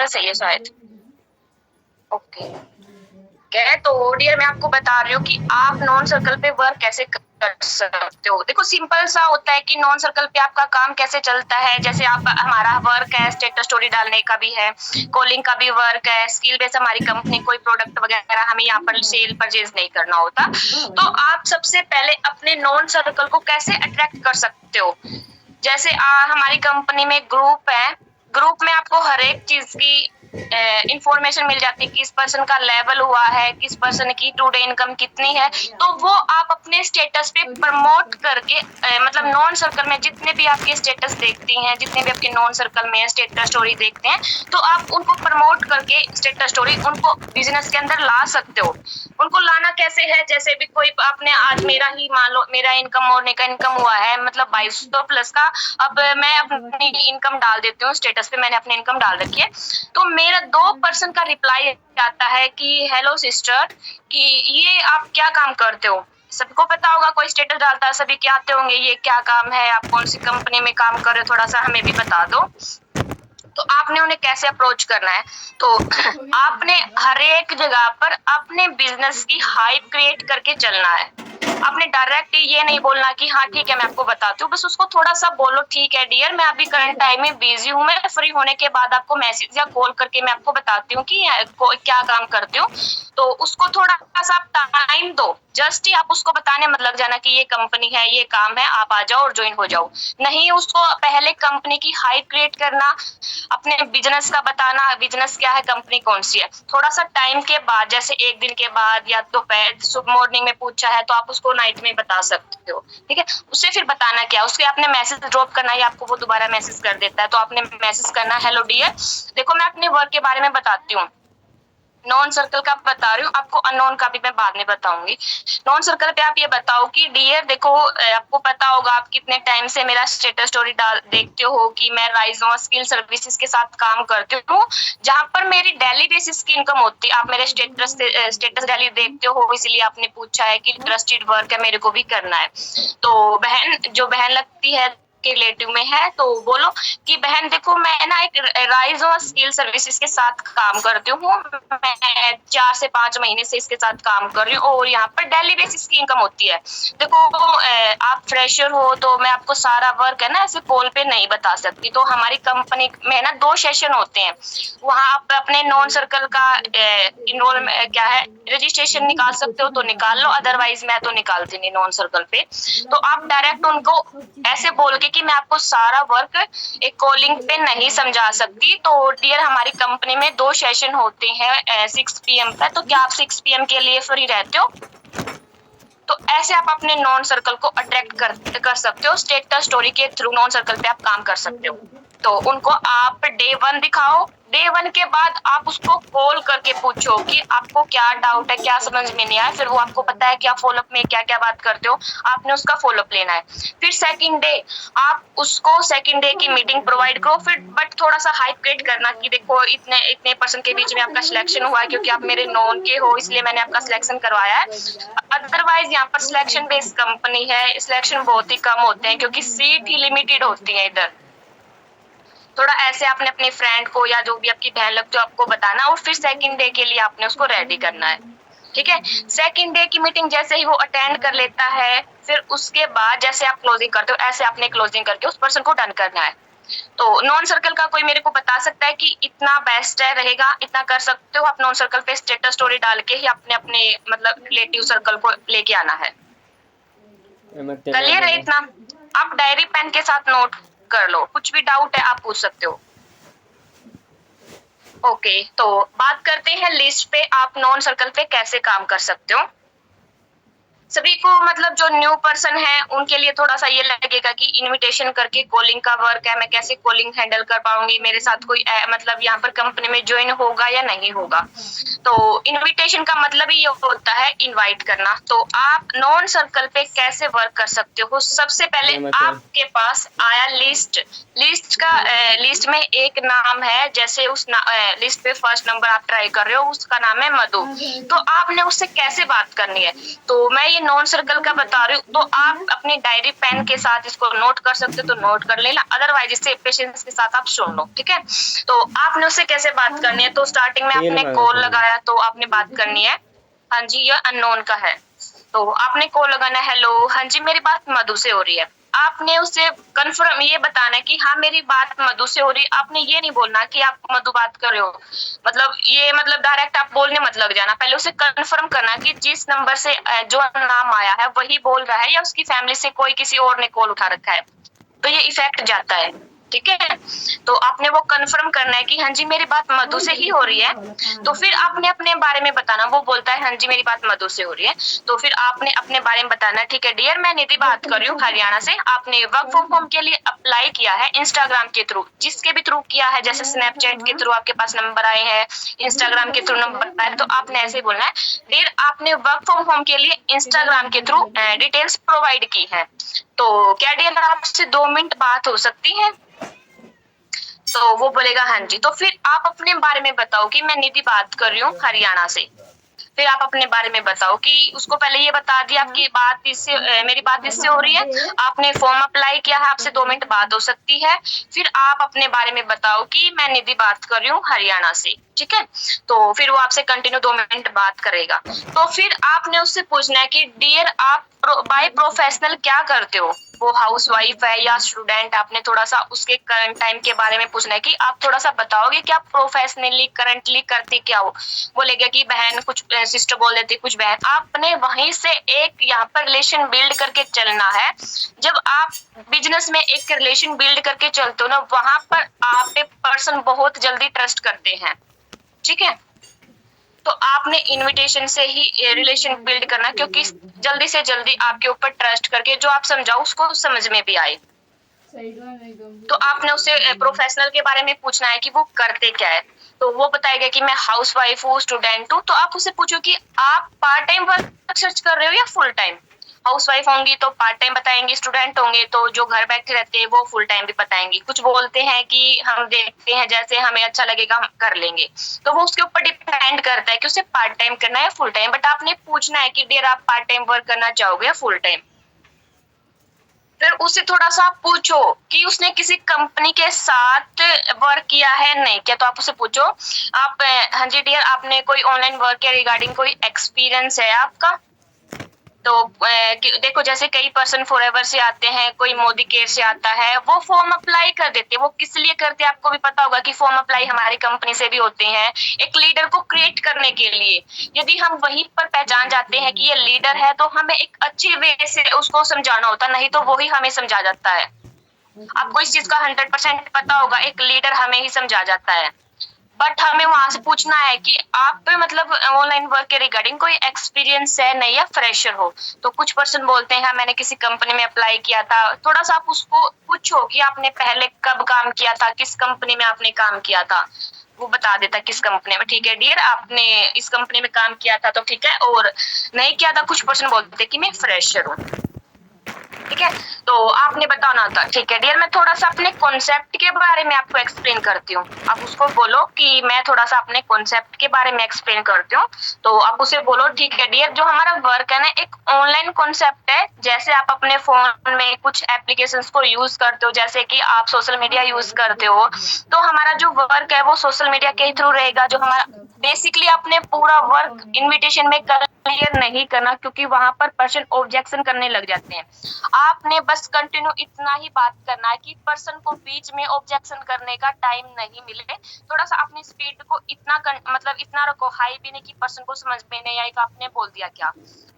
Normal सही है शायद। ओके है तो डियर मैं आपको बता रही हूँ कि आप नॉन सर्कल पे वर्क कैसे कर सकते हो। देखो सिंपल सा होता है कि नॉन सर्कल पे आपका काम कैसे चलता है। जैसे आप हमारा वर्क है स्टेटस स्टोरी डालने का भी है, कॉलिंग का भी वर्क है, स्किल बेस हमारी कंपनी कोई प्रोडक्ट वगैरह हमें यहाँ पर सेल परचेज नहीं करना होता। तो आप सबसे पहले अपने नॉन सर्कल को कैसे अट्रैक्ट कर सकते हो। जैसे हमारी कंपनी में ग्रुप है, ग्रुप में आपको हर एक चीज की इंफॉर्मेशन मिल जाती है, किस पर्सन का लेवल हुआ है, किस पर्सन की टुडे इनकम कितनी है। तो वो आप अपने स्टेटस पे प्रमोट करके मतलब नॉन सर्कल में जितने भी आपके स्टेटस देखती हैं, जितने भी आपके नॉन सर्कल में स्टेटस स्टोरी देखते हैं, तो आप उनको प्रमोट करके स्टेटस स्टोरी उनको बिजनेस के अंदर ला सकते हो। उनको लाना कैसे है, जैसे भी कोई आपने आज मेरा ही मान लो मेरा इनकम मॉर्निंग का इनकम हुआ है मतलब 2200 प्लस का। अब मैं अपनी इनकम डाल देती हूँ स्टेटस पे, मैंने अपनी इनकम डाल रखी है। तो मेरा 2% का रिप्लाई आता है कि हेलो सिस्टर कि ये आप क्या काम करते हो। सबको पता होगा कोई स्टेटस डालता है सभी क्या आते होंगे ये क्या काम है, आप कौन सी कंपनी में काम कर रहे हो, थोड़ा सा हमें भी बता दो। तो आपने उन्हें कैसे अप्रोच करना है, तो आपने हर एक जगह पर अपने बिजनेस की हाइप क्रिएट करके चलना है। आपने डायरेक्ट ये नहीं बोलना कि हाँ ठीक है मैं आपको बताती हूँ, बस उसको थोड़ा सा बोलो ठीक है डियर मैं अभी करंट टाइम में बिजी हूँ, मैं फ्री होने के बाद आपको मैसेज या कॉल करके मैं आपको बताती हूँ कि क्या काम करते हो। तो उसको थोड़ा सा आप टाइम दो, जस्ट ही आप उसको बताने मत लग जाना कि ये कंपनी है ये काम है आप आ जाओ और ज्वाइन हो जाओ। नहीं, उसको पहले कंपनी की हाइप क्रिएट करना, अपने बिजनेस का बताना बिजनेस क्या है कंपनी कौन सी है। थोड़ा सा टाइम के बाद जैसे एक दिन के बाद या दोपहर सुबह मॉर्निंग में पूछा है तो आप उसको नाइट में बता सकते हो, ठीक है। उससे फिर बताना क्या, उसके आपने मैसेज ड्रॉप करना है, आपको वो दोबारा मैसेज कर देता है तो आपने मैसेज करना हेलो डियर देखो मैं अपने वर्क के बारे में बताती हूँ। नॉन सर्कल का बता रही हूँ आपको, अननोन का भी मैं बाद में बताऊंगी। नॉन सर्कल पे आप ये बताओ कि डियर देखो आपको पता होगा आप कितने टाइम से मेरा स्टेटस स्टोरी डाल देखते हो कि मैं राइज ऑन स्किल सर्विसेज के साथ काम करती हूँ, जहाँ पर मेरी डेली बेसिस की इनकम होती है। आप मेरे स्टेटस डेली देखते हो इसलिए आपने पूछा है कि ट्रस्टेड वर्क है मेरे को भी करना है। तो बहन जो बहन लगती है के रिलेटिव में है तो बोलो कि बहन देखो मैं ना एक राइज और स्किल सर्विसेज के साथ काम करती हूँ, मैं 4 से 5 महीने से इसके साथ काम कर रही हूँ और यहाँ पर डेली बेसिस की इनकम होती है। देखो आप फ्रेशर हो तो मैं आपको सारा वर्क है ना ऐसे कॉल पे नहीं बता सकती। तो हमारी कंपनी में ना 2 सेशन होते हैं, वहाँ आप अपने नॉन सर्कल का इनरोल क्या है रजिस्ट्रेशन निकाल सकते हो तो निकाल लो, अदरवाइज मैं तो निकालती नहीं नॉन सर्कल पे। तो आप डायरेक्ट उनको ऐसे बोल के कि मैं आपको सारा वर्क एक कॉलिंग पे नहीं समझा सकती, तो डियर हमारी कंपनी में 2 सेशन होते हैं 6 PM पे, तो क्या आप 6 PM के लिए फ्री रहते हो। तो ऐसे आप अपने नॉन सर्कल को अट्रैक्ट कर सकते हो, स्टेटस स्टोरी के थ्रू नॉन सर्कल पे आप काम कर सकते हो। तो उनको आप डे 1 दिखाओ, डे 1 के बाद आप उसको कॉल करके पूछो कि आपको क्या डाउट है क्या समझ में नहीं आया, फिर वो आपको पता है क्या फॉलोअप में क्या क्या बात करते हो, आपने उसका फॉलोअप लेना है। फिर सेकंड डे आप उसको सेकंड डे की मीटिंग प्रोवाइड करो, फिर बट थोड़ा सा हाइप क्रिएट करना कि देखो इतने इतने पर्सन के बीच में आपका सिलेक्शन हुआ है क्योंकि आप मेरे नॉन के हो इसलिए मैंने आपका सिलेक्शन करवाया है। अदरवाइज यहाँ पर सिलेक्शन बेस्ड कंपनी है, सिलेक्शन बहुत ही कम होते हैं क्योंकि सीट ही लिमिटेड होती है इधर। थोड़ा ऐसे आपने अपने फ्रेंड को या जो भी आपकी बहन लगती है आपको बताना और फिर सेकंड डे के लिए आपने उसको रेडी करना है, ठीक है। सेकंड डे की मीटिंग जैसे ही वो अटेंड कर लेता है फिर उसके बाद जैसे आप क्लोजिंग करते हो ऐसे आपने क्लोजिंग करके उस पर्सन को डन करना है। तो नॉन सर्कल का कोई मेरे को बता सकता है कि इतना बेस्ट है रहेगा, इतना कर सकते हो आप नॉन सर्कल पे स्टेटस स्टोरी डाल के ही अपने अपने मतलब रिलेटिव सर्कल को लेके आना है। क्लियर है इतना, आप डायरी पेन के साथ नोट कर लो, कुछ भी डाउट है आप पूछ सकते हो। ओके तो बात करते हैं लिस्ट पे आप नॉन सर्कल पे कैसे काम कर सकते हो। सभी को मतलब जो न्यू पर्सन है उनके लिए थोड़ा सा ये लगेगा कि इनविटेशन करके कॉलिंग का वर्क है, मैं कैसे कॉलिंग हैंडल कर पाऊंगी, मेरे साथ कोई मतलब यहाँ पर कंपनी में ज्वाइन होगा या नहीं होगा। तो इनविटेशन का मतलब ही ये होता है इनवाइट करना। तो आप नॉन सर्कल पे कैसे वर्क कर सकते हो, सबसे पहले आपके पास आया लिस्ट का लिस्ट में एक नाम है, जैसे उस लिस्ट पे फर्स्ट नंबर आप ट्राई कर रहे हो उसका नाम है मधु, तो आपने उससे कैसे बात करनी है। तो मैं ये नॉन सर्कल का बता रही हूँ, तो आप अपनी डायरी पेन के साथ इसको नोट कर सकते हो तो नोट कर लेना, अदरवाइज इससे पेशेंस के साथ आप सुन लो, ठीक है। तो आपने उससे कैसे बात करनी है, तो स्टार्टिंग में आपने कॉल लगाया तो आपने बात करनी है, हाँ जी ये अननोन का है, तो आपने कॉल लगाना, हेलो हाँ जी मेरी बात मधु से हो रही है। आपने उसे कंफर्म ये बताना है कि हाँ मेरी बात मधु से हो रही है। आपने ये नहीं बोलना कि आप मधु बात कर रहे हो, मतलब ये मतलब डायरेक्ट आप बोलने मत लग जाना, पहले उसे कंफर्म करना कि जिस नंबर से जो नाम आया है वही बोल रहा है या उसकी फैमिली से कोई किसी और ने कॉल उठा रखा है, तो ये इफेक्ट जाता है, ठीक है। तो आपने वो कंफर्म करना है कि हाँ जी मेरी बात मधु से ही हो रही है, तो फिर आपने अपने बारे में बताना, वो बोलता है हाँ जी मेरी बात मधु से हो रही है, तो फिर आपने अपने बारे में बताना, ठीक है डियर मैं निधि बात कर रही हूँ हरियाणा से, आपने वर्क फ्रॉम होम के लिए अप्लाई किया है इंस्टाग्राम के थ्रू, जिसके भी थ्रू किया है, जैसे स्नैपचैट के थ्रू आपके पास नंबर आए हैं, इंस्टाग्राम के थ्रू नंबर आए, तो आपने ऐसे बोलना है डियर आपने वर्क फ्रॉम होम के लिए इंस्टाग्राम के थ्रू डिटेल्स प्रोवाइड की है, तो क्या डियर आपसे 2 मिनट बात हो सकती है, तो वो बोलेगा हाँ जी, तो फिर आप अपने बारे में बताओ कि मैं निधि बात कर रही हूँ हरियाणा से, फिर आप अपने बारे में बताओ कि उसको पहले ये बता दिया आपकी बात इससे मेरी बात इससे हो रही है, आपने फॉर्म अप्लाई किया है, आपसे 2 मिनट बात हो सकती है, फिर आप अपने बारे में बताओ कि मैं निधि बात कर रही हूँ हरियाणा से, ठीक है। तो फिर वो आपसे कंटिन्यू 2 मिनट बात करेगा, तो फिर आपने उससे पूछना है कि डियर आप बाय प्रोफेशनल क्या करते हो, वो हाउस वाइफ है या स्टूडेंट, आपने थोड़ा सा उसके करंट टाइम के बारे में पूछना है कि आप थोड़ा सा बताओगे कि आप प्रोफेशनली करंटली करते क्या हो, बोलेगा कि बहन, कुछ सिस्टर बोल देती कुछ बहन, आपने वहीं से एक यहाँ पर रिलेशन बिल्ड करके चलना है। जब आप बिजनेस में एक रिलेशन बिल्ड करके चलते हो ना, वहां पर आप पे पर्सन बहुत जल्दी ट्रस्ट करते हैं, ठीक है। तो आपने इनविटेशन से ही रिलेशन बिल्ड करना, क्योंकि जल्दी से जल्दी आपके ऊपर ट्रस्ट करके जो आप समझाओ उसको समझ में भी आए। तो आपने उससे प्रोफेशनल के बारे में पूछना है कि वो करते क्या है, तो वो बताएगा कि मैं हाउस वाइफ हूँ, स्टूडेंट हूँ, तो आप उससे पूछो कि आप पार्ट टाइम वर्क सर्च कर रहे हो या फुल टाइम, हाउस वाइफ होंगी तो पार्ट टाइम बताएंगी, स्टूडेंट होंगे तो जो घर बैठे रहते हैं वो फुल टाइम भी बताएंगी, कुछ बोलते हैं कि हम देखते हैं जैसे हमें अच्छा लगेगा हम कर लेंगे, तो वो उसके ऊपर डिपेंड करता है कि उसे पार्ट टाइम करना है फुल टाइम, बट आपने पूछना है कि डियर आप पार्ट टाइम वर्क करना चाहोगे या फुल टाइम। फिर उससे थोड़ा सा आप पूछो कि उसने किसी कंपनी के साथ वर्क किया है नहीं क्या, तो आप उससे पूछो आप हाँ जी डियर आपने कोई ऑनलाइन वर्क के रिगार्डिंग कोई एक्सपीरियंस है आपका, तो देखो जैसे कई पर्सन फॉरएवर से आते हैं, कोई मोदी केयर से आता है, वो फॉर्म अप्लाई कर देते हैं, वो किस लिए करते हैं आपको भी पता होगा कि फॉर्म अप्लाई हमारी कंपनी से भी होते हैं, एक लीडर को क्रिएट करने के लिए। यदि हम वहीं पर पहचान जाते हैं कि ये लीडर है, तो हमें एक अच्छे वे से उसको समझाना होता, नहीं तो वो ही हमें समझा जाता है। आपको इस चीज का 100% पता होगा, एक लीडर हमें ही समझा जाता है, बट हमें वहां से पूछना है कि आप मतलब ऑनलाइन वर्क के रिगार्डिंग कोई एक्सपीरियंस है नहीं या फ्रेशर हो, तो कुछ पर्सन बोलते हैं हाँ मैंने किसी कंपनी में अप्लाई किया था, थोड़ा सा आप उसको पूछो कि आपने पहले कब काम किया था, किस कंपनी में आपने काम किया था, वो बता देता किस कंपनी में, ठीक है डियर आपने इस कंपनी में काम किया था, तो ठीक है, और नहीं किया था कुछ पर्सन बोलते कि मैं फ्रेशर हूँ, ठीक है। तो आपने बताना था, ठीक है डियर मैं थोड़ा सा अपने कॉन्सेप्ट के बारे में आपको एक्सप्लेन करती हूँ, आप उसको बोलो कि मैं थोड़ा सा अपने कॉन्सेप्ट के बारे में एक्सप्लेन करती हूँ, तो आप उसे बोलो ठीक है डियर जो हमारा वर्क है ना एक ऑनलाइन कॉन्सेप्ट है, जैसे आप अपने फोन में कुछ एप्लीकेशंस को यूज करते हो, जैसे कि आप सोशल मीडिया यूज करते हो, तो हमारा जो वर्क है वो सोशल मीडिया के थ्रू रहेगा, जो हमारा बेसिकली अपने पूरा वर्क इनविटेशन में क्लियर नहीं करना, क्योंकि वहां पर पर्सन ऑब्जेक्शन करने लग जाते हैं। आपने बस कंटिन्यू इतना ही बात करना है कि पर्सन को बीच में ऑब्जेक्शन करने का टाइम नहीं मिले, थोड़ा सा अपनी स्पीड को इतना मतलब इतना रखो हाई भी नहीं कि पर्सन को समझ में नहीं आएगा आपने बोल दिया क्या,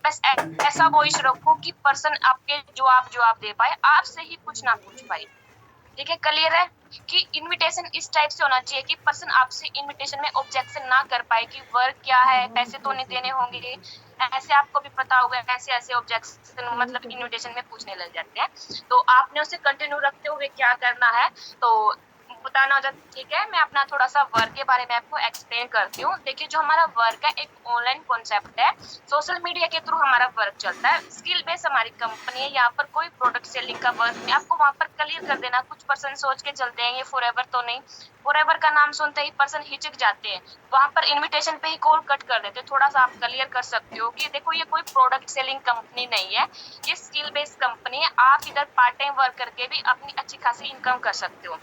बस ऐसा वॉइस रखो कि पर्सन आपके जवाब दे पाए, आपसे ही कुछ ना पूछ पाए, ठीक है। क्लियर है कि इनविटेशन इस टाइप से होना चाहिए कि पर्सन आपसे इनविटेशन में ऑब्जेक्शन ना कर पाए कि वर्क क्या है, पैसे तो नहीं देने होंगे, ऐसे आपको भी पता होगा, ऐसे ऐसे ऑब्जेक्शन मतलब इनविटेशन में पूछने लग जाते हैं, तो आपने उसे कंटिन्यू रखते हुए क्या करना है, तो बताना हो जाता, ठीक है। मैं अपना थोड़ा सा वर्क के बारे में आपको एक्सप्लेन करती हूँ। देखिए, जो हमारा वर्क है एक ऑनलाइन कॉन्सेप्ट है, सोशल मीडिया के थ्रू हमारा वर्क चलता है। स्किल बेस्ड हमारी कंपनी है, यहाँ पर कोई प्रोडक्ट सेलिंग का वर्क नहीं, आपको वहां पर क्लियर कर देना। कुछ पर्सन सोच के चलते हैं ये फॉरएवर तो नहीं, फॉरएवर का नाम सुनते ही पर्सन हिचक जाते हैं, वहां पर इन्विटेशन पे ही कॉल कट कर देते हैं। थोड़ा सा आप क्लियर कर सकते हो कि देखो ये कोई प्रोडक्ट सेलिंग कंपनी नहीं है, ये स्किल बेस्ड कंपनी है। आप इधर पार्ट टाइम वर्क करके भी अपनी अच्छी खासी इनकम कर सकते हो।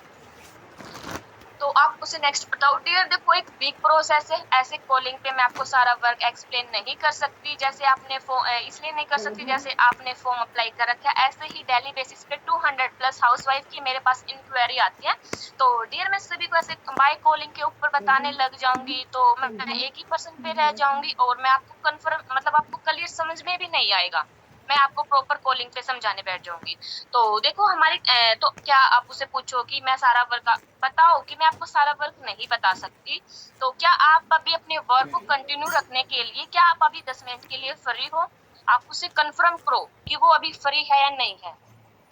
तो आप उसे नेक्स्ट बताओ। डियर, देखो एक बिग प्रोसेस है, ऐसे कॉलिंग पे मैं आपको सारा वर्क एक्सप्लेन नहीं कर सकती, जैसे आपने इसलिए नहीं कर सकती जैसे आपने फॉर्म अप्लाई कर रखा है। ऐसे ही डेली बेसिस पे 200 प्लस हाउसवाइफ की मेरे पास इंक्वायरी आती है। तो डियर, मैं सभी को ऐसे बाय कॉलिंग के ऊपर बताने लग जाऊंगी तो मैं एक ही पर्सन पे रह जाऊंगी और मैं आपको कंफर्म मतलब आपको क्लियर समझ में भी नहीं आएगा। मैं आपको प्रॉपर कॉलिंग पे समझाने बैठ जाऊंगी। तो देखो हमारी तो क्या आप उसे पूछो कि मैं सारा वर्क बताओ कि मैं आपको सारा वर्क नहीं बता सकती। तो क्या आप अभी अपने वर्क को कंटिन्यू रखने के लिए क्या आप अभी 10 मिनट के लिए फ्री हो? आप उसे कंफर्म करो कि वो अभी फ्री है या नहीं है।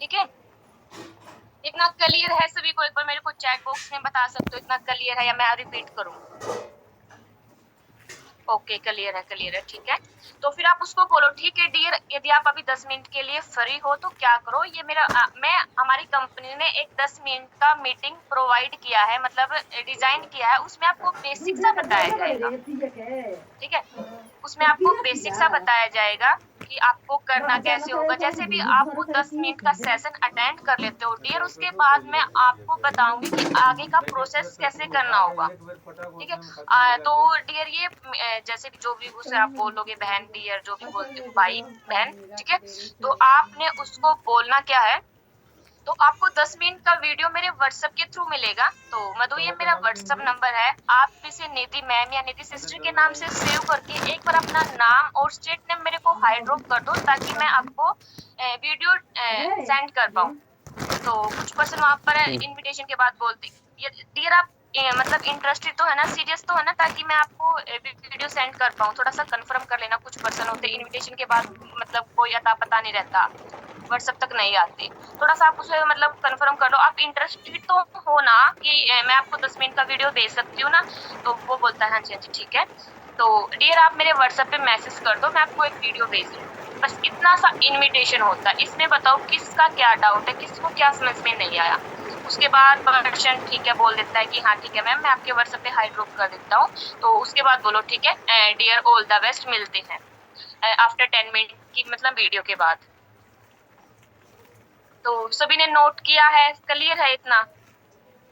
ठीक है, इतना क्लियर है सभी को? एक बार मेरे को चैट बॉक्स में बता सकते हो इतना क्लियर है या मैं रिपीट करूं? ओके, क्लियर है, क्लियर है, ठीक है। तो फिर आप उसको बोलो, ठीक है डियर, यदि आप अभी 10 मिनट के लिए फ्री हो तो क्या करो, ये मेरा मैं हमारी कंपनी ने एक 10 मिनट का मीटिंग प्रोवाइड किया है, मतलब डिजाइन किया है, उसमें आपको बेसिक सा बताया जाएगा। ठीक है, उसमें आपको बेसिक सा बताया जाएगा कि आपको करना कैसे होगा। जैसे भी आप वो 10 मिनट का सेशन अटेंड कर लेते हो डियर, उसके बाद मैं आपको बताऊंगी कि आगे का प्रोसेस कैसे करना होगा। ठीक है, तो डियर ये जैसे भी जो भी उसे आप बोलोगे बहन डियर जो भी बोलते हो भाई बहन, ठीक है। तो आपने उसको बोलना क्या है, तो आपको 10 मिनट का वीडियो मेरे व्हाट्सएप के थ्रू मिलेगा। तो मधु ये मेरा व्हाट्सएप नंबर है, आप इसे निधि मैम या निधि सिस्टर के नाम से सेव करके एक बार अपना नाम और स्टेट नेम मेरे को हाई ड्रॉप कर दो ताकि मैं आपको वीडियो सेंड कर पाऊँ। तो कुछ पर्सन वहां पर इनविटेशन के बाद बोलते डियर आप मतलब इंटरेस्टेड तो है ना, सीरियस तो है ना, ताकि मैं आपको वीडियो सेंड कर पाऊँ। थोड़ा सा कंफर्म कर लेना, कुछ पर्सन होते इनविटेशन के बाद मतलब कोई अता पता नहीं रहता, व्हाट्सएप तक नहीं आती। थोड़ा सा आप उसे मतलब कंफर्म कर लो, आप इंटरेस्टेड तो हो ना कि मैं आपको 10 मिनट का वीडियो भेज सकती हूँ ना? तो वो बोलता है हाँ जी हाँ जी ठीक है। तो डियर आप मेरे व्हाट्सएप पे मैसेज कर दो, मैं आपको एक वीडियो भेज रही हूँ। बस इतना सा इनविटेशन होता है। इसमें बताओ किसका क्या डाउट है, किसको क्या समझ में नहीं आया। उसके बाद पर्सन ठीक है बोल देता है कि हाँ ठीक है मैम, मैं आपके व्हाट्सएप पे हाई ड्रॉप कर देता हूँ। तो उसके बाद बोलो ठीक है डियर ऑल द बेस्ट, मिलते हैं आफ्टर 10 मिनट की मतलब वीडियो के बाद। तो सभी ने नोट किया है, क्लियर है इतना?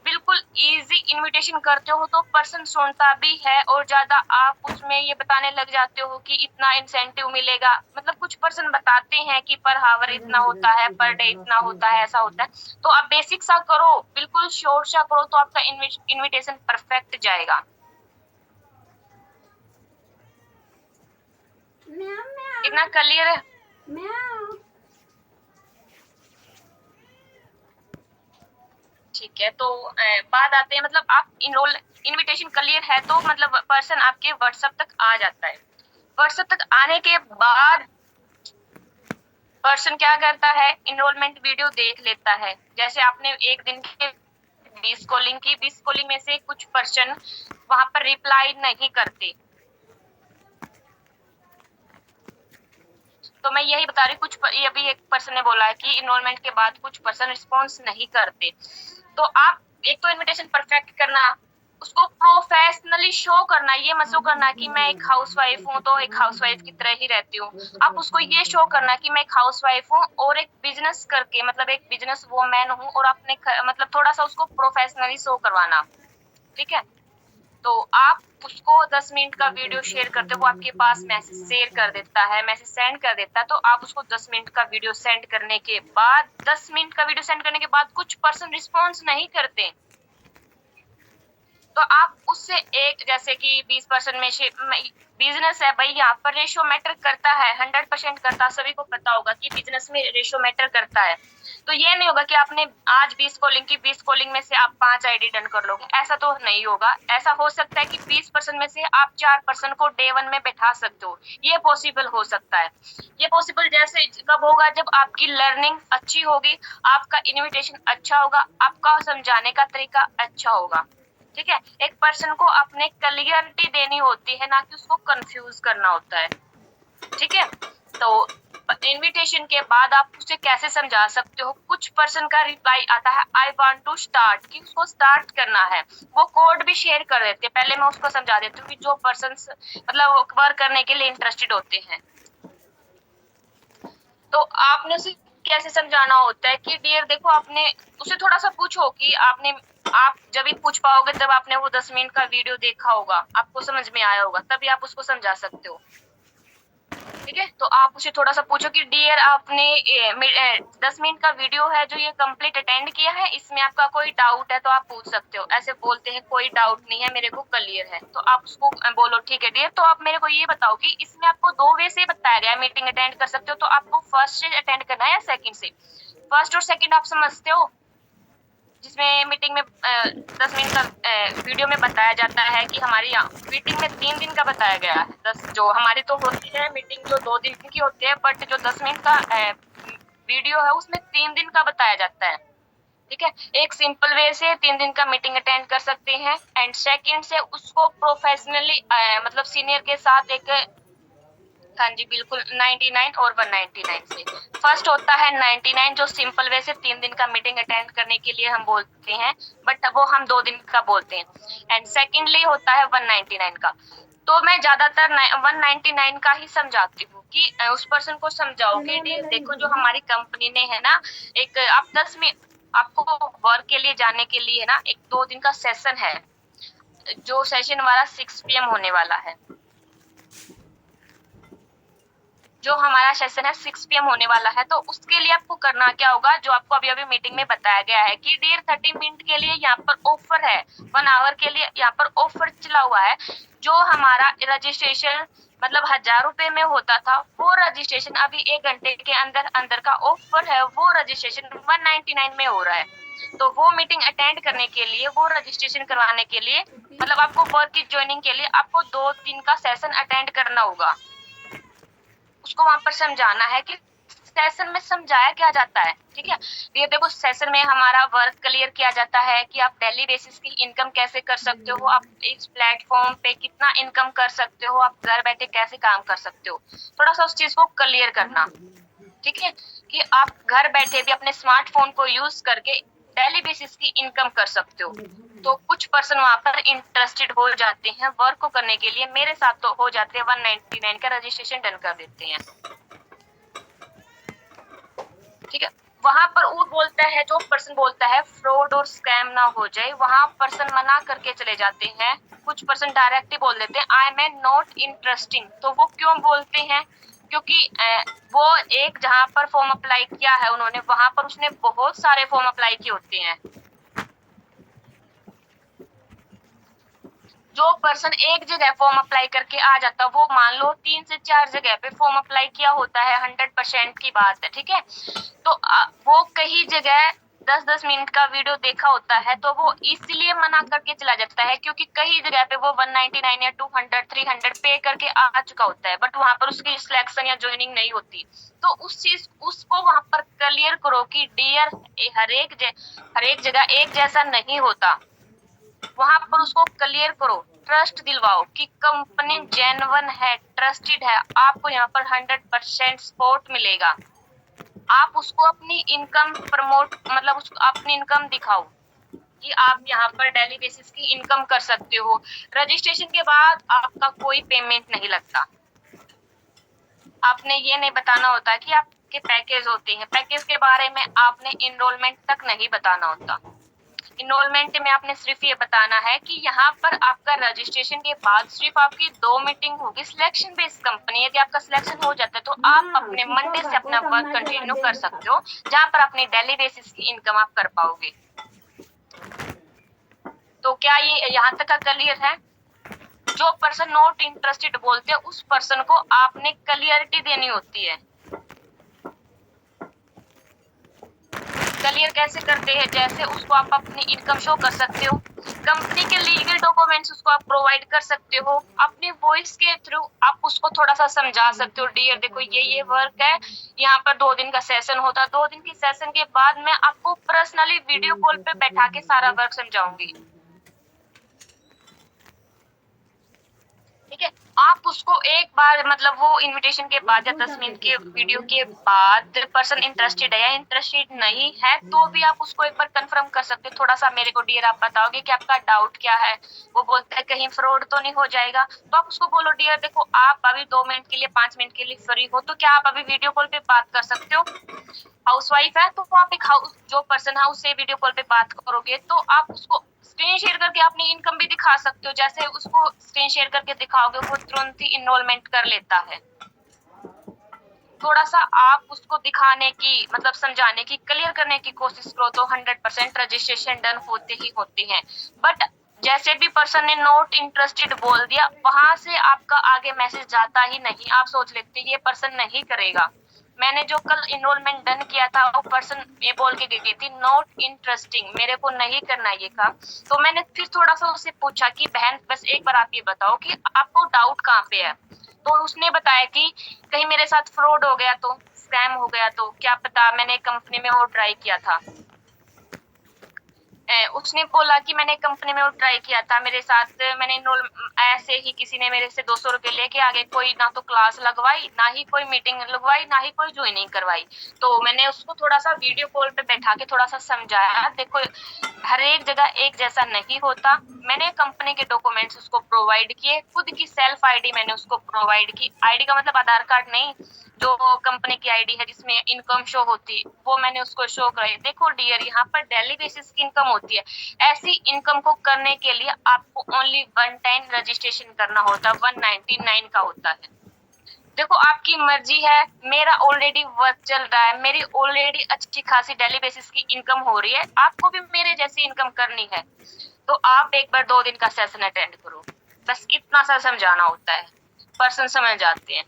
बिल्कुल इजी इनविटेशन करते हो तो पर्सन सुनता भी है और ज्यादा आप उसमें ये बताने लग जाते हो कि इतना इंसेंटिव मिलेगा। मतलब कुछ पर्सन बताते हैं कि पर हावर इतना होता है, पर डे इतना होता है, ऐसा होता है। तो आप बेसिक सा करो, बिल्कुल श्योर सा करो तो आपका इनविटेशन परफेक्ट जाएगा। इतना क्लियर है? ठीक है, तो बात आते हैं मतलब आप इनरोल इनविटेशन क्लियर है तो मतलब पर्सन आपके व्हाट्सएप तक आ जाता है। व्हाट्सएप तक आने के बाद पर्सन क्या करता है, इनरोलमेंट वीडियो देख लेता है। जैसे आपने एक दिन के 20 कॉलिंग की, 20 कॉलिंग में से कुछ पर्सन वहां पर रिप्लाई नहीं करते। तो मैं यही बता रही कुछ ये अभी एक पर्सन ने बोला है कि इनरोलमेंट के बाद कुछ पर्सन रिस्पॉन्स नहीं करते। तो आप एक तो इनविटेशन परफेक्ट करना, उसको प्रोफेशनली शो करना, ये मत शो करना कि मैं एक हाउसवाइफ हूँ तो एक हाउसवाइफ की तरह ही रहती हूँ। आप उसको ये शो करना कि मैं एक हाउसवाइफ हूँ और एक बिजनेस करके मतलब एक बिजनेस वुमैन हूँ, और अपने मतलब थोड़ा सा उसको प्रोफेशनली शो करवाना। ठीक है, तो आप उसको 10 मिनट का वीडियो शेयर करते हो, वो आपके पास मैसेज शेयर कर देता है, मैसेज सेंड कर देता है। तो आप उसको 10 मिनट का वीडियो सेंड करने के बाद 10 मिनट का वीडियो सेंड करने के बाद कुछ पर्सन रिस्पॉन्स नहीं करते, तो आप उससे एक, जैसे कि 20% में से बिजनेस है भाई, यहाँ पर रेशियो मैटर करता है, 100% करता है, सभी को पता होगा कि बिजनेस में रेशियो मैटर करता है। तो ये नहीं होगा कि आपने आज 20 कॉलिंग की, 20 कॉलिंग में से आप 5 आईडी डन कर लोगे, ऐसा तो नहीं होगा। ऐसा हो सकता है कि 20% में से आप 4% को डे 1 में बैठा सकते हो, ये पॉसिबल हो सकता है। ये पॉसिबल जैसे कब होगा, जब आपकी लर्निंग अच्छी होगी, आपका इन्विटेशन अच्छा होगा, आपका समझाने का तरीका अच्छा होगा। ठीक है, एक पर्सन को आपने क्लियरिटी देनी होती है, ना कि उसको कंफ्यूज करना होता है। ठीक है, तो इनविटेशन के बाद आप उसे कैसे समझा सकते हो। कुछ पर्सन का रिप्लाई आता है आई वांट टू स्टार्ट, कि उसको स्टार्ट करना है, वो कोड भी शेयर कर देते हैं। पहले मैं उसको समझा देती हूँ कि जो पर्सन मतलब वर्क करने के लिए इंटरेस्टेड होते हैं, तो आपने उसे कैसे समझाना होता है कि डियर देखो, आपने उसे थोड़ा सा पूछो कि आप जब भी पूछ पाओगे जब आपने वो 10 मिनट का वीडियो देखा होगा, आपको समझ में आया होगा, तभी आप उसको समझा सकते हो। ठीक है, तो आप उसे थोड़ा सा पूछो कि डियर आपने 10 मिनट का वीडियो है जो ये कंप्लीट अटेंड किया है, इसमें आपका कोई डाउट है तो आप पूछ सकते हो। ऐसे बोलते हैं कोई डाउट नहीं है, मेरे को क्लियर है, तो आप उसको बोलो ठीक है डियर, तो आप मेरे को ये बताओ कि इसमें आपको 2 वे से बताया गया है मीटिंग अटेंड कर सकते हो, तो आपको फर्स्ट से अटेंड करना है या सेकंड से। फर्स्ट और सेकंड आप समझते हो, जिसमें मीटिंग में 10 मिनट का वीडियो में बताया जाता है कि हमारी मीटिंग में 3 दिन का बताया गया है। 10 जो हमारी तो होती है मीटिंग जो 2 दिन की होती है, बट जो 10 मिनट का वीडियो है उसमें 3 दिन का बताया जाता है। ठीक है, एक सिंपल वे से 3 दिन का मीटिंग अटेंड कर सकते हैं, एंड सेकंड से उसको प्रोफेशनली मतलब सीनियर के साथ एक, हाँ जी बिल्कुल, 99 और 199 से। फर्स्ट होता है 99 जो सिंपल वे से 3 दिन का मीटिंग अटेंड करने के लिए हम बोलते हैं, बट वो हम 2 दिन का बोलते हैं। एंड सेकेंडली होता है 199 का। तो मैं ज्यादातर 199 का ही समझाती हूँ कि उस पर्सन को समझाओ कि देखो जो हमारी कंपनी ने है ना, एक आप 10 मिनट आपको वर्क के लिए जाने के लिए है ना, एक 2 दिन का सेशन है, जो सेशन हमारा 6 PM होने वाला है। जो हमारा सेशन है 6 PM होने वाला है, तो उसके लिए आपको करना क्या होगा, जो आपको अभी अभी मीटिंग में बताया गया है कि डियर 30 मिनट के लिए यहाँ पर ऑफर है, 1 आवर के लिए यहाँ पर ऑफर चला हुआ है। जो हमारा रजिस्ट्रेशन मतलब 1000 रुपए में होता था, वो रजिस्ट्रेशन अभी 1 घंटे के अंदर अंदर का ऑफर है, वो रजिस्ट्रेशन 199 में हो रहा है। तो वो मीटिंग अटेंड करने के लिए, वो रजिस्ट्रेशन करवाने के लिए, मतलब आपको वर्क की ज्वाइनिंग के लिए आपको 2 दिन का सेशन अटेंड करना होगा। उसको वहां पर समझाना है कि सेशन में समझाया क्या जाता है। ठीक है, ये देखो सेशन में हमारा वर्क क्लियर किया जाता है कि आप डेली बेसिस की इनकम कैसे कर सकते हो, आप इस प्लेटफॉर्म पे कितना इनकम कर सकते हो, आप घर बैठे कैसे काम कर सकते हो, थोड़ा सा उस चीज को क्लियर करना। ठीक है, कि आप घर बैठे भी अपने स्मार्टफोन को यूज करके डेली बेसिस की इनकम कर सकते हो। तो कुछ पर्सन वहां पर इंटरेस्टेड हो जाते हैं वर्क को करने के लिए, मेरे साथ तो हो जाते हैं, 199 का रजिस्ट्रेशन डन कर देते हैं। ठीक है, वहां पर वो बोलता है, जो पर्सन बोलता है फ्रॉड और स्कैम ना हो जाए, वहां पर्सन मना करके चले जाते हैं। कुछ पर्सन डायरेक्ट ही बोल देते हैं आई एम नॉट इंटरेस्टिंग। तो वो क्यों बोलते हैं, क्योंकि वो एक जहां पर फॉर्म अप्लाई किया है उन्होंने, वहां पर उसने बहुत सारे फॉर्म अप्लाई किए होते हैं। जो पर्सन एक जगह फॉर्म अप्लाई करके आ जाता, वो मान लो 3 से 4 जगह पे फॉर्म अप्लाई किया होता है, 100% की बात है। ठीक है, तो वो कई जगह 10-10 मिनट का वीडियो देखा होता है, तो वो इसलिए मना करके चला जाता है क्योंकि कई जगह पे वो 199 या 200 300 पे करके आ चुका होता है, बट वहां पर उसकी सिलेक्शन या ज्वाइनिंग नहीं होती। तो उस चीज उसको वहां पर क्लियर करो कि डियर हर एक जगह एक जैसा नहीं होता। वहां पर उसको क्लियर करो, ट्रस्ट दिलवाओ कि कंपनी जेन्युइन है, ट्रस्टेड है, आपको यहाँ पर 100% सपोर्ट मिलेगा। आप उसको अपनी इनकम प्रमोट मतलब उसको अपनी इनकम दिखाओ कि आप यहाँ पर डेली बेसिस की इनकम कर सकते हो। रजिस्ट्रेशन के बाद आपका कोई पेमेंट नहीं लगता। आपने ये नहीं बताना होता कि आपके पैकेज होते हैं, पैकेज के बारे में आपने इनरोलमेंट तक नहीं बताना होता। इनरोलमेंट में आपने सिर्फ ये बताना है कि यहाँ पर आपका रजिस्ट्रेशन के बाद सिर्फ आपकी 2 मीटिंग होगी सिलेक्शन बेस्ड कंपनी। यदि आपका सिलेक्शन हो जाता है तो आप अपने मंडे से अपना वर्क कंटिन्यू कर सकते हो, जहाँ पर अपनी डेली बेसिस की इनकम आप कर पाओगे। तो क्या ये यहाँ तक का क्लियर है? जो पर्सन नॉट इंटरेस्टेड बोलते हैं उस पर्सन को आपने क्लियरिटी देनी होती है। क्लियर कैसे करते हैं? जैसे उसको आप अपनी इनकम शो कर सकते हो, कंपनी के लीगल डॉक्यूमेंट्स उसको आप प्रोवाइड कर सकते हो, अपनी वॉइस के थ्रू आप उसको थोड़ा सा समझा सकते हो, डियर देखो ये वर्क है, यहाँ पर 2 दिन का सेशन होता है, 2 दिन की सेशन के बाद मैं आपको पर्सनली वीडियो कॉल पे बैठा के सारा वर्क समझाऊंगी। ठीक है, आप उसको एक बार मतलब वो इनविटेशन के बाद या 10 मिनट के वीडियो के बाद पर्सन इंटरेस्टेड है या इंटरेस्टेड नहीं है तो भी आप उसको एक बार कंफर्म कर सकते हो, थोड़ा सा मेरे को डियर आप बताओगे कि आपका डाउट क्या है। वो बोलता है कहीं फ्रॉड तो नहीं हो जाएगा, तो आप उसको बोलो डियर देखो आप अभी 2 मिनट के लिए 5 मिनट के लिए फ्री हो तो क्या आप अभी वीडियो कॉल पे बात कर सकते हो? हाउसवाइफ है तो आप एक जो पर्सन हाउस से वीडियो कॉल पे बात करोगे तो आप उसको स्क्रीन शेयर करके अपनी इनकम भी दिखा सकते हो, जैसे उसको स्क्रीन शेयर करके दिखाओगे वो तुरंत ही इनरोलमेंट कर लेता है। थोड़ा सा आप उसको दिखाने की मतलब समझाने की क्लियर करने की कोशिश करो तो 100% रजिस्ट्रेशन डन होते ही होते हैं। बट जैसे भी पर्सन ने नॉट इंटरेस्टेड बोल दिया वहां से आपका आगे मैसेज जाता ही नहीं, आप सोच लेते ये पर्सन नहीं करेगा। मैंने जो कल इनरोलमेंट डन किया था वो पर्सन ये बोल के गई थी नॉट इंटरेस्टिंग, मेरे को नहीं करना ये काम। तो मैंने फिर थोड़ा सा उससे पूछा कि बहन बस एक बार आप ये बताओ कि आपको डाउट कहाँ पे है, तो उसने बताया कि कहीं मेरे साथ फ्रॉड हो गया तो, स्कैम हो गया तो क्या पता, मैंने कंपनी में और ट्राई किया था। उसने बोला कि मैंने कंपनी में वो ट्राई किया था मेरे साथ, मैंने ऐसे ही किसी ने मेरे से 200 रुपए लेके आगे कोई ना तो क्लास लगवाई ना ही कोई मीटिंग लगवाई ना ही कोई ज्वाइनिंग करवाई। तो मैंने उसको थोड़ा सा वीडियो कॉल पे बैठा के थोड़ा सा समझाया देखो हर एक जगह एक जैसा नहीं होता। मैंने कंपनी के डॉक्यूमेंट्स उसको प्रोवाइड किए, खुद की सेल्फ आईडी मैंने उसको प्रोवाइड की, आईडी का मतलब आधार कार्ड नहीं, जो कंपनी की आईडी है जिसमें इनकम शो होती वो मैंने उसको शो कराई। देखो डियर यहाँ पर डेली बेसिस की इनकम होती है, ऐसी इनकम को करने के लिए आपको ओनली 1 टाइम रजिस्ट्रेशन करना होता है, 199 का होता है। देखो आपकी मर्जी है, मेरा ऑलरेडी वर्क चल रहा है, मेरी ऑलरेडी अच्छी खासी डेली बेसिस की इनकम हो रही है, आपको भी मेरे जैसी इनकम करनी है तो आप एक बार 2 दिन का सेशन अटेंड करो, बस इतना सा समझाना होता है, पर्सन समझ जाते हैं।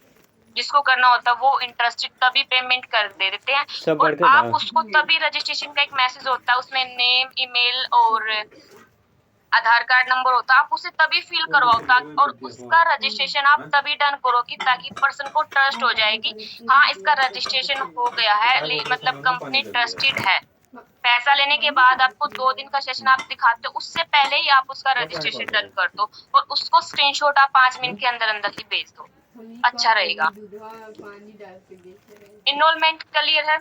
जिसको करना होता है वो इंटरेस्टेड तभी पेमेंट कर देते हैं और आप उसको तभी रजिस्ट्रेशन का एक मैसेज होता है उसमें नेम ईमेल और आधार कार्ड नंबर होता है, आप उसे तभी फिल करवाओ और उसका रजिस्ट्रेशन आप तभी डन करोगे ताकि पर्सन को ट्रस्ट हो जाएगी हाँ इसका रजिस्ट्रेशन हो गया है, मतलब कंपनी ट्रस्टेड है। पैसा लेने के बाद आपको 2 दिन का सेशन आप दिखाते हो, उससे पहले ही आप उसका रजिस्ट्रेशन डन कर दो और उसको स्क्रीनशॉट आप 5 मिनट के अंदर अंदर ही भेज दो, अच्छा रहेगा। इनरोलमेंट क्लियर है?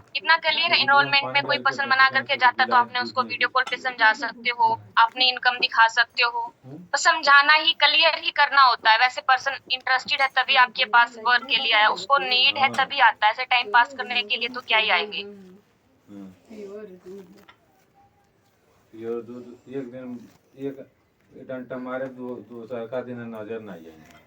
कितना क्लियर है? इनरोलमेंट में कोई पर्सन मना करके जाता तो आपने उसको वीडियो कॉल पे समझा सकते हो, अपनी इनकम दिखा सकते हो, तो समझाना ही क्लियर ही करना होता है। वैसे पर्सन इंटरेस्टेड है तभी आपके पास वर्क के लिए आया, उसको नीड है तभी आता है, ऐसे टाइम पास करने के लिए तो क्या ही आएंगे। एक दिन एक डंटा मारे दूसरा का दिन नजर नहीं आएंगे।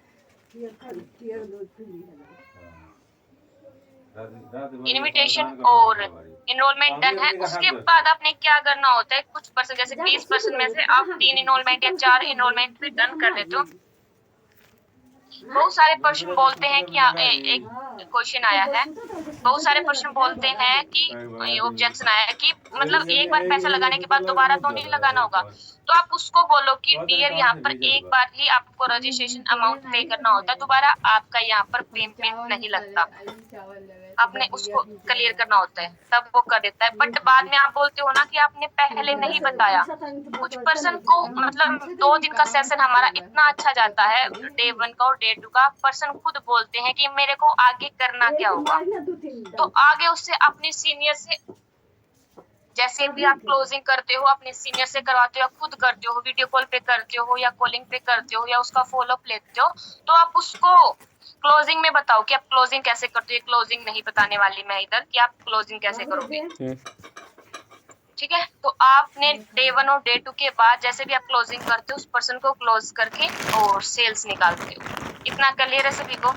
इनविटेशन और इनरोलमेंट डन है, उसके बाद आपने क्या करना होता है, कुछ पर्सन जैसे 20% में से आप 3 इनरोलमेंट या 4 इनरोलमेंट भी डन कर लेते हो। बहुत सारे पर्सन बोलते हैं कि एक क्वेश्चन आया है, बहुत सारे पर्सन बोलते हैं कि ऑब्जेक्शन आया है कि मतलब एक बार पैसा लगाने के बाद दोबारा तो नहीं लगाना होगा, तो आप उसको बोलो कि डियर यहाँ पर एक बार ही आपको रजिस्ट्रेशन अमाउंट पे करना होता है, दोबारा आपका यहाँ पर पेमेंट नहीं लगता, आपने उसको क्लियर करना होता है तब वो कर देता है। बट बाद में आप बोलते हो ना कि आपने पहले नहीं बताया, कुछ पर्सन को मतलब 2 दिन का सेशन हमारा इतना अच्छा जाता है, डे 1 का और डे 2 का, पर्सन खुद बोलते हैं कि मेरे को आगे करना क्या होगा, तो आगे उससे अपने सीनियर से जैसे भी आप क्लोजिंग करते हो अपने सीनियर से करवाते हो या खुद करते हो, वीडियो कॉल पे करते हो या कॉलिंग पे करते हो या उसका फॉलोअप लेते हो, तो आप उसको क्लोजिंग में बताओ कि आप क्लोजिंग कैसे करते हो। क्लोजिंग नहीं बताने वाली मैं इधर कि आप क्लोजिंग कैसे करोगे, ठीक है, तो आपने डे 1 और डे 2 के बाद जैसे भी आप क्लोजिंग करते हो उस पर्सन को क्लोज करके और सेल्स निकालते हो। इतना क्लियर है सभी को?